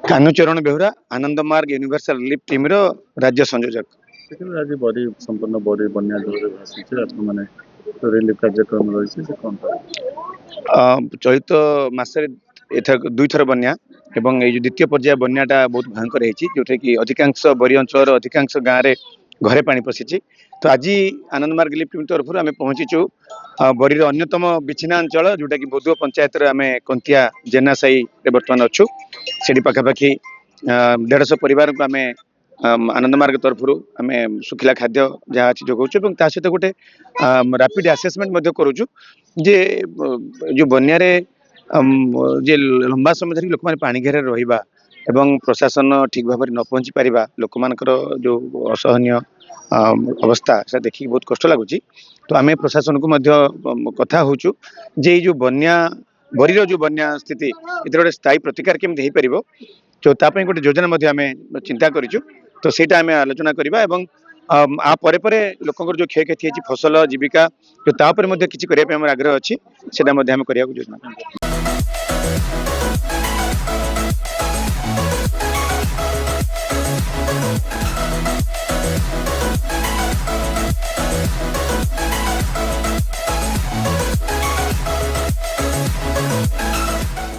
कान्हूचरण बेहुरा आनंद मार्ग universal relief team रो राज्य संयोजक। आज बड़ी संपूर्ण बड़ी बन्या जल भाषी मैंने रिलीफ कार्यक्रम रही से कौन चलित मसरे दुई थर बन्या एवं ये द्वितीय पर्याय बन्याटा बहुत भयंकर होती जोटा कि अधिकांश बरी अंचल अधिकांश गाँव में घरे पानी पशिची। तो आज आनंद मार्ग रिलीफ टीम तरफ आम पहुंचीचु बरीर अन्यतम बिछिना अंचल जोटा कि बोधुआ पंचायत आम कंतिया जेना साई बर्तमान अच्छु से पाखापाखि 150 परिवार को आम आनंद मार्ग तरफ आम सुखिला खाद्य जहाँ अच्छी जोगाऊ सहित गोटे रैपिड आसेसमेंट करुचु जे जो बन्या जे लंबा समय धरिक लोक मैंने पानी घेर रहा एवं प्रशासन ठीक भाव न पहुँची पारिबा लोक मानकर जो असहनीय अवस्था से देखिए बहुत कष्ट लगुच। तो आम प्रशासन को कथा होचु जे जो बन्या बरीर जो बन्या स्थिति ये गोटे स्थायी प्रतिकार केमती हो पार तो ताप गोटे योजना आम चिंता करूँ। तो सहीटा आम आलोचना करवा एवं आ परे परे लोकंर जो क्षयक्षति है फसल जीविका तो तापर किसी करने आग्रह अच्छी से योजना।